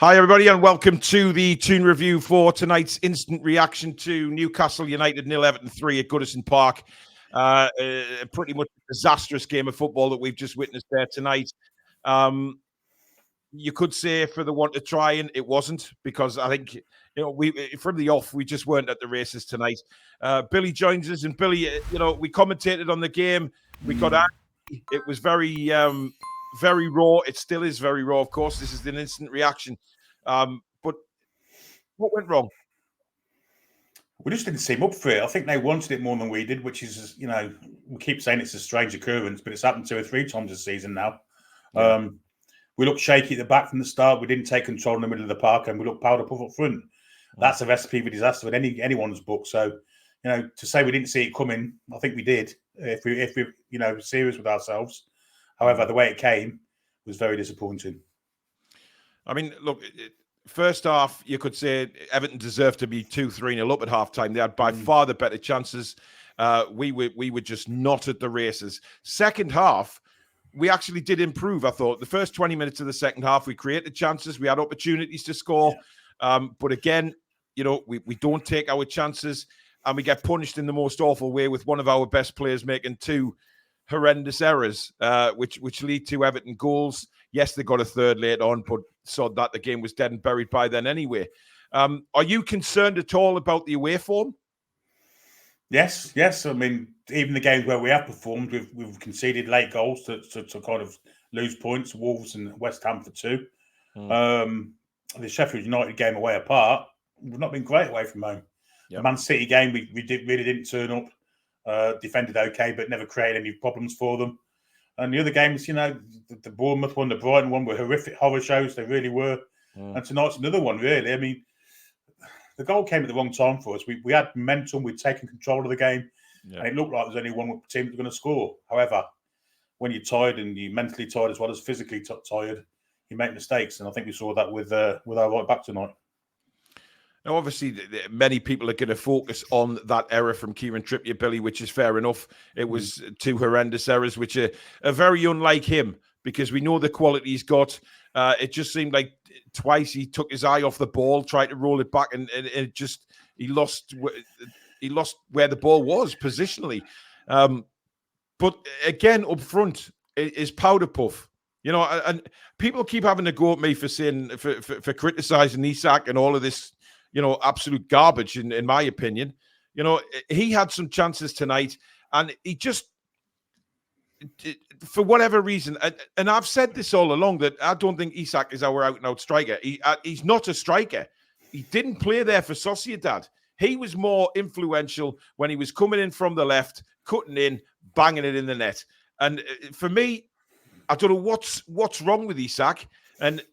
Hi, everybody, and welcome to the Toon Review for tonight's instant reaction to Newcastle United 0 Everton 3 at Goodison Park. Pretty much a disastrous game of football that we've just witnessed there tonight. You could say for the want of trying, it wasn't, because I think, we from the off, we just weren't at the races tonight. Billy joins us, and Billy, we commentated on the game. We got angry. It was very raw. It still is very raw, of course. This is an instant reaction. But what went wrong? We just didn't seem up for it. I think they wanted it more than we did, which is, we keep saying it's a strange occurrence, but it's happened 2 or 3 times this season now. Yeah. We looked shaky at the back from the start. We didn't take control in the middle of the park, and we looked powder puff up front. That's a recipe for disaster in anyone's book. So, to say we didn't see it coming, I think we did. If we serious with ourselves. However, the way it came was very disappointing. I mean, look, first half, you could say Everton deserved to be 2-3-0 up at halftime. They had by far the better chances. We were just not at the races. Second half, we actually did improve, I thought. The first 20 minutes of the second half, we created chances. We had opportunities to score. Yeah. But again, we don't take our chances, and we get punished in the most awful way with one of our best players making 2 horrendous errors, which lead to Everton goals. Yes, they got a third later on, but saw that the game was dead and buried by then anyway. Are you concerned at all about the away form? Yes. I mean, even the games where we have performed, we've conceded late goals to kind of lose points. Wolves and West Ham for 2. The Sheffield United game away apart, we've not been great away from home. Yep. The Man City game, we really didn't turn up. Defended okay, but never created any problems for them. And the other games, the Bournemouth one, the Brighton one, were horrific horror shows. They really were. And tonight's another one, really. I mean, the goal came at the wrong time for us. We had momentum. We'd taken control of the game. Yeah. And it looked like there was only one team that was going to score. However, when you're tired, and you're mentally tired as well as physically tired, you make mistakes. And I think we saw that with our right back tonight. Now, obviously, many people are going to focus on that error from Kieran Trippier, Billy, which is fair enough. It was 2 horrendous errors, which are very unlike him, because we know the quality he's got. It just seemed like twice he took his eye off the ball, tried to roll it back, and he lost where the ball was positionally. But again, up front is powder puff. And people keep having to go at me for saying for criticizing Isak and all of this. Absolute garbage, in my opinion. He had some chances tonight, and he just, for whatever reason, and I've said this all along, that I don't think Isak is our out-and-out striker. He's not a striker. He didn't play there for Sociedad. He was more influential when he was coming in from the left, cutting in, banging it in the net. And for me, I don't know what's wrong with Isak. And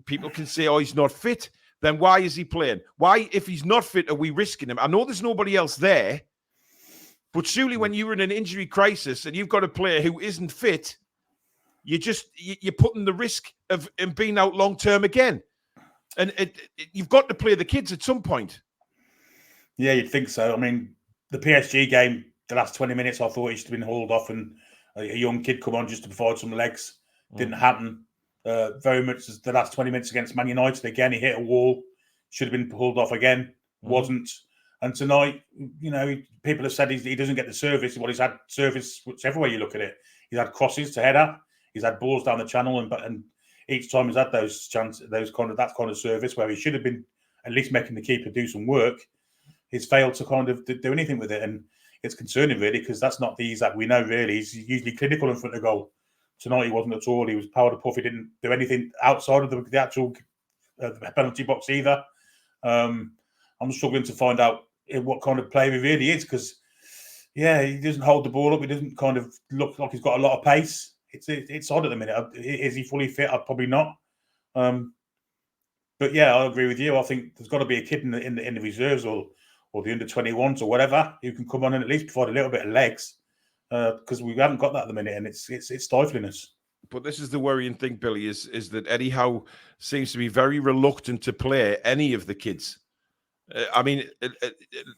people can say, oh, he's not fit. Then why is he playing? Why, if he's not fit, are we risking him? I know there's nobody else there, but surely when you're in an injury crisis and you've got a player who isn't fit, you're putting the risk of him being out long term again. And you've got to play the kids at some point. Yeah, you'd think so. I mean, the PSG game, the last 20 minutes, I thought he should have been hauled off and a young kid come on just to provide some legs. Didn't happen. Very much as the last 20 minutes against Man United. Again, he hit a wall. Should have been pulled off again. Wasn't. And tonight, people have said he doesn't get the service. Well, he's had service whichever way you look at it. He's had crosses to head at. He's had balls down the channel, and each time he's had those chances, that kind of service where he should have been at least making the keeper do some work. He's failed to kind of do anything with it, and it's concerning really, because that's not the Isak we know. Really, he's usually clinical in front of goal. Tonight he wasn't at all. He was powder puff. He didn't do anything outside of the actual penalty box either. I'm struggling to find out what kind of player he really is, because, he doesn't hold the ball up. He doesn't kind of look like he's got a lot of pace. It's odd at the minute. Is he fully fit? Probably not. But yeah, I agree with you. I think there's got to be a kid in the reserves or the under-21s or whatever who can come on and at least provide a little bit of legs. Because we haven't got that at the minute, and it's stifling us. But this is the worrying thing, Billy, is that Eddie Howe seems to be very reluctant to play any of the kids.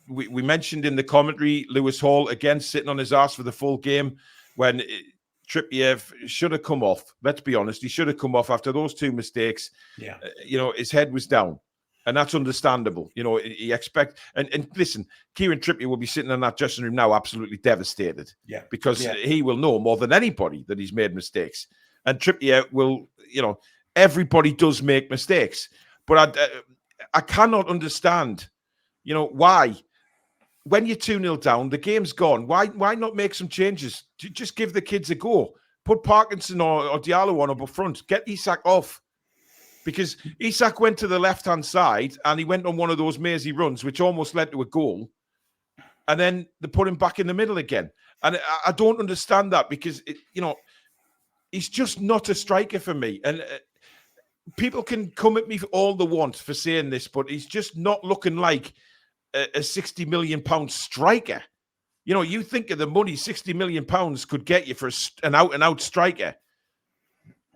We mentioned in the commentary Lewis Hall again sitting on his arse for the full game when Trippier should have come off. Let's be honest. He should have come off after those 2 mistakes. Yeah. His head was down. And that's understandable. He and listen, Kieran Trippier will be sitting in that dressing room now absolutely devastated. Yeah. Because he will know more than anybody that he's made mistakes. And Trippier will, everybody does make mistakes. But I cannot understand, why, when you're 2-0 down, the game's gone. Why not make some changes? Just give the kids a go. Put Parkinson or Diallo on up front. Get Isak off. Because Isak went to the left-hand side and he went on one of those mazy runs, which almost led to a goal. And then they put him back in the middle again. And I don't understand that because, he's just not a striker for me. And people can come at me for all they want for saying this, but he's just not looking like a £60 million striker. You think of the money £60 million could get you for an out-and-out striker.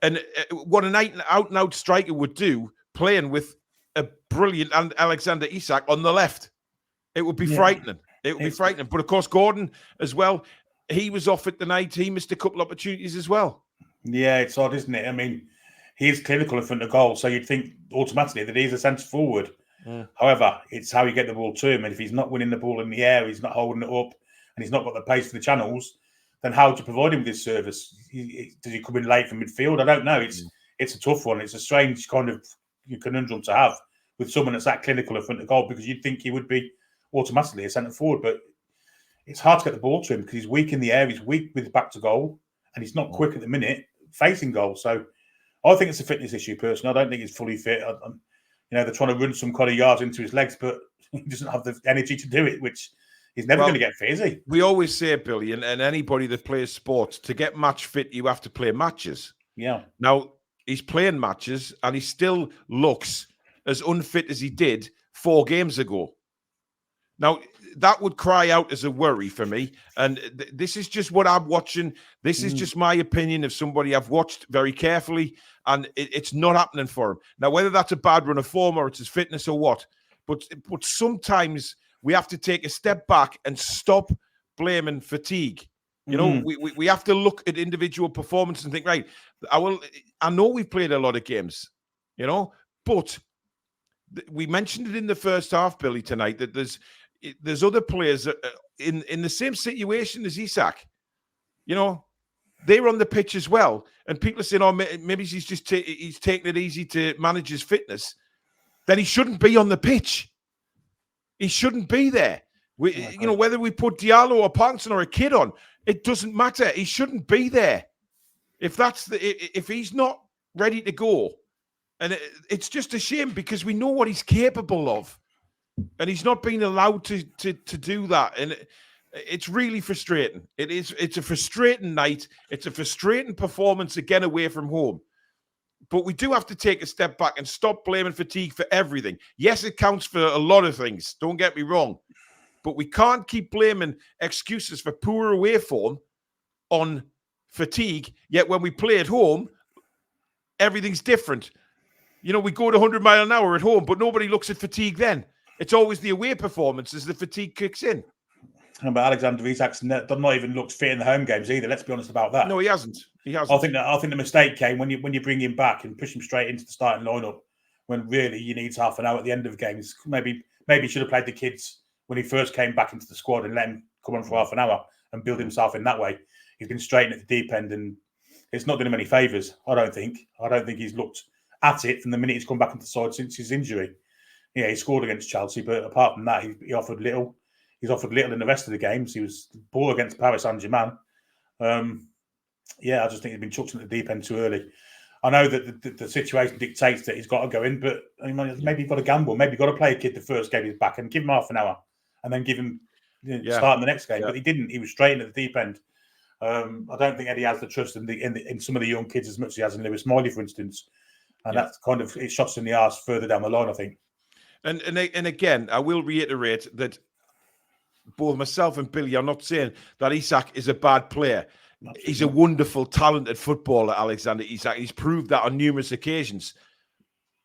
And what an out-and-out striker would do, playing with a brilliant Alexander Isak on the left, it would be frightening. It would be frightening. But of course, Gordon as well, he was off at the night. He missed a couple of opportunities as well. Yeah, it's odd, isn't it? I mean, he's clinical in front of goal, so you'd think automatically that he's a centre forward. However, it's how you get the ball to him. And if he's not winning the ball in the air, he's not holding it up, and he's not got the pace for the channels, then how do you provide him with this service? Does he come in late from midfield? I don't know. It's a tough one. It's a strange kind of conundrum to have with someone that's that clinical in front of goal, because you'd think he would be automatically a centre forward, but it's hard to get the ball to him because he's weak in the air. He's weak with back to goal, and he's not quick at the minute facing goal. So I think it's a fitness issue, personally. I don't think he's fully fit. They're trying to run some kind of yards into his legs, but he doesn't have the energy to do it, which he's never going to get fit, is he? We always say, Billy, and anybody that plays sports, to get match fit, you have to play matches. Yeah. Now, he's playing matches, and he still looks as unfit as he did 4 games ago. Now, that would cry out as a worry for me. And this is just what I'm watching. This is just my opinion of somebody I've watched very carefully, and it's not happening for him. Now, whether that's a bad run of form or it's his fitness or what, but sometimes we have to take a step back and stop blaming fatigue. We have to look at individual performance and think, right, I know we've played a lot of games, but we mentioned it in the first half, Billy, tonight, that there's other players in the same situation as Isak. They're on the pitch as well, and people are saying, "Oh, maybe he's just he's taking it easy to manage his fitness." Then he shouldn't be on the pitch. He shouldn't be there. Whether we put Diallo or Parkinson or a kid on, it doesn't matter. He shouldn't be there. If he's not ready to go, and it's just a shame because we know what he's capable of. And he's not being allowed to do that. And it's really frustrating. It's a frustrating night. It's a frustrating performance again away from home. But we do have to take a step back and stop blaming fatigue for everything. Yes, it counts for a lot of things. Don't get me wrong. But we can't keep blaming excuses for poor away form on fatigue. Yet when we play at home, everything's different. We go to 100 miles an hour at home, but nobody looks at fatigue then. It's always the away performances the fatigue kicks in. But Alexander Isak's not even looked fit in the home games either. Let's be honest about that. No, he hasn't. I think the mistake came when you bring him back and push him straight into the starting lineup when really you need half an hour at the end of games. Maybe he should have played the kids when he first came back into the squad and let him come on for half an hour and build himself in that way. He's been straight in at the deep end, and it's not done him any favours. I don't think he's looked at it from the minute he's come back into the side since his injury. Yeah, he scored against Chelsea, but apart from that, he offered little. He's offered little in the rest of the games. He was poor against Paris Saint-Germain. I just think he's been chucked into the deep end too early. I know that the situation dictates that he's got to go in, but maybe you've got to gamble. Maybe you've got to play a kid the first game he's back and give him half an hour and then give him start in the next game. Yeah. But he didn't. He was straight into the deep end. I don't think Eddie has the trust in some of the young kids as much as he has in Lewis Miley, for instance. And that's kind of, it shots in the arse further down the line, I think. And again, I will reiterate that both myself and Billy are not saying that Isak is a bad player. Absolutely. He's a wonderful, talented footballer, Alexander Isak. He's proved that on numerous occasions.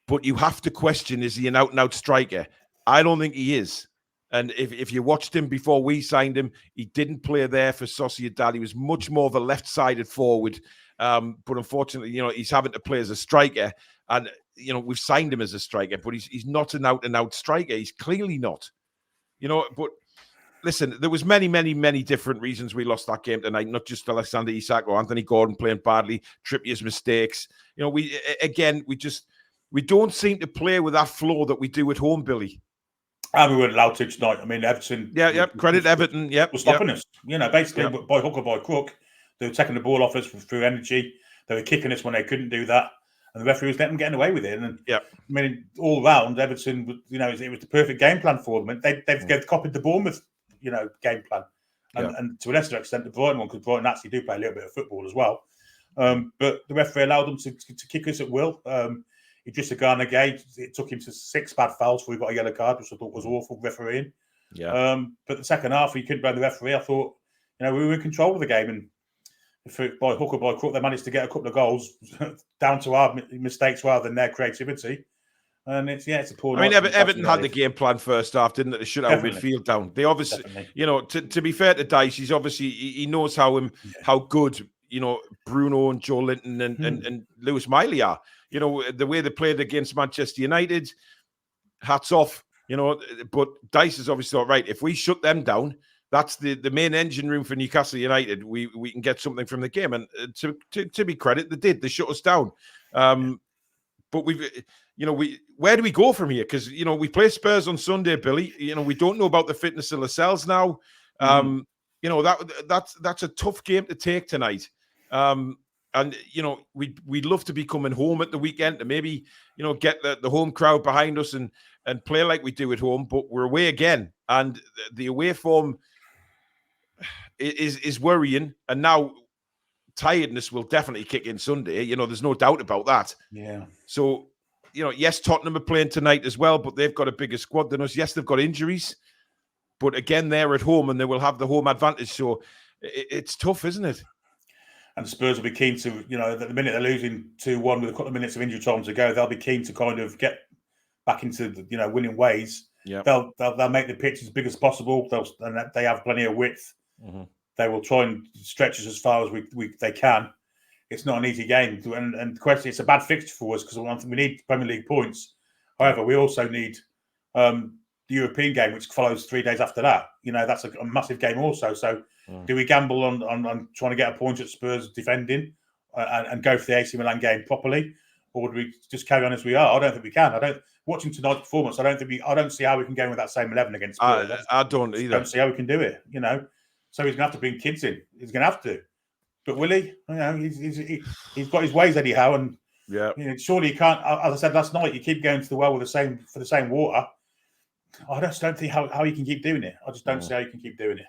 But you have to question, is he an out-and-out striker? I don't think he is. And if you watched him before we signed him, he didn't play there for Sociedad. He was much more of a left-sided forward. But unfortunately, he's having to play as a striker. And, we've signed him as a striker, but he's not an out-and-out striker. He's clearly not. But listen, there was many, many, many different reasons we lost that game tonight. Not just Alexander Isak or Anthony Gordon playing badly, Trippier's mistakes. We don't seem to play with that flow that we do at home, Billy. And we weren't allowed to tonight. I mean, Everton. Credit Everton. We're stopping us. Basically, by hook or by crook, they were taking the ball off us through energy. They were kicking us when they couldn't do that, and the referee was letting them getting away with it. And I mean, all round, Everton, it was the perfect game plan for them. And they've copied the Bournemouth, game plan, and to a lesser extent the Brighton one, because Brighton actually do play a little bit of football as well. But the referee allowed them to kick us at will. Idrissa Gana Gay, it took him to 6 bad fouls before he got a yellow card, which I thought was awful refereeing. But the second half, he couldn't blame the referee. I thought, we were in control of the game, and if by hook or by crook they managed to get a couple of goals down to our mistakes rather than their creativity. And it's a poor. I mean, Everton had the game plan first half, didn't they? They should have midfield down. They obviously, to be fair to Dice, he's obviously he knows how good Bruno and Joe Linton and Lewis Miley are. The way they played against Manchester United, hats off. But Dice is obviously all right. If we shut them down, that's the main engine room for Newcastle United. We can get something from the game, and to be credit, they did. They shut us down. But where do we go from here? Because we play Spurs on Sunday, Billy. We don't know about the fitness of Lascelles now. That's a tough game to take tonight. And we'd love to be coming home at the weekend to maybe get the home crowd behind us and play like we do at home. But we're away again, and the away form is worrying. And now tiredness will definitely kick in Sunday. There's no doubt about that. Yeah. So yes, Tottenham are playing tonight as well, but they've got a bigger squad than us. Yes, they've got injuries, but again, they're at home and they will have the home advantage. So it's tough, isn't it? And the Spurs will be keen to, at the minute they're losing 2-1 with a couple of minutes of injury time to go, they'll be keen to kind of get back into the, winning ways. Yeah. They'll make the pitch as big as possible. And they have plenty of width. Mm-hmm. They will try and stretch us as far as they can. It's not an easy game. And the question, it's a bad fixture for us because we need Premier League points. However, we also need the European game, which follows 3 days after that. That's a massive game also. So do we gamble on trying to get a point at Spurs defending and go for the AC Milan game properly? Or do we just carry on as we are? I don't think we can. Watching tonight's performance, I don't see how we can go with that same 11 against Spurs. I don't either. I don't see how we can do it, So he's going to have to bring kids in. He's going to have to. But will he? He's got his ways anyhow. And surely you can't, as I said last night, you keep going to the well for the same water. I just don't think how you can keep doing it. I just don't see how you can keep doing it.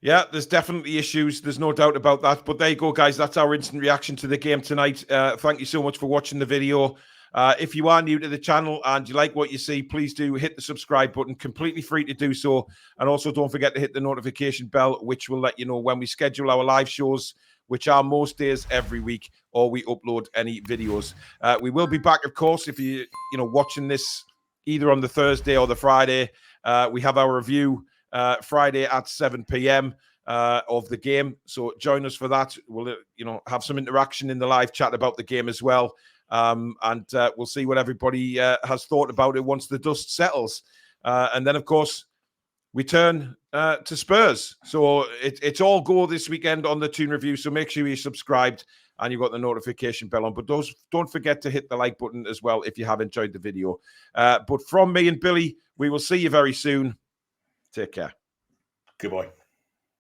Yeah, there's definitely issues. There's no doubt about that. But there you go, guys. That's our instant reaction to the game tonight. Thank you so much for watching the video. If you are new to the channel and you like what you see, please do hit the subscribe button. Completely free to do so. And also don't forget to hit the notification bell, which will let you know when we schedule our live shows, which are most days every week, or we upload any videos. We will be back, of course, if you're watching this either on the Thursday or the Friday. We have our review Friday at 7 p.m. Of the game. So join us for that. We'll have some interaction in the live chat about the game as well. And we'll see what everybody has thought about it once the dust settles. And then, of course, we turn to Spurs. So it's all go this weekend on the Toon Review. So make sure you're subscribed and you've got the notification bell on. But don't forget to hit the like button as well if you have enjoyed the video. But from me and Billy, we will see you very soon. Take care. Goodbye.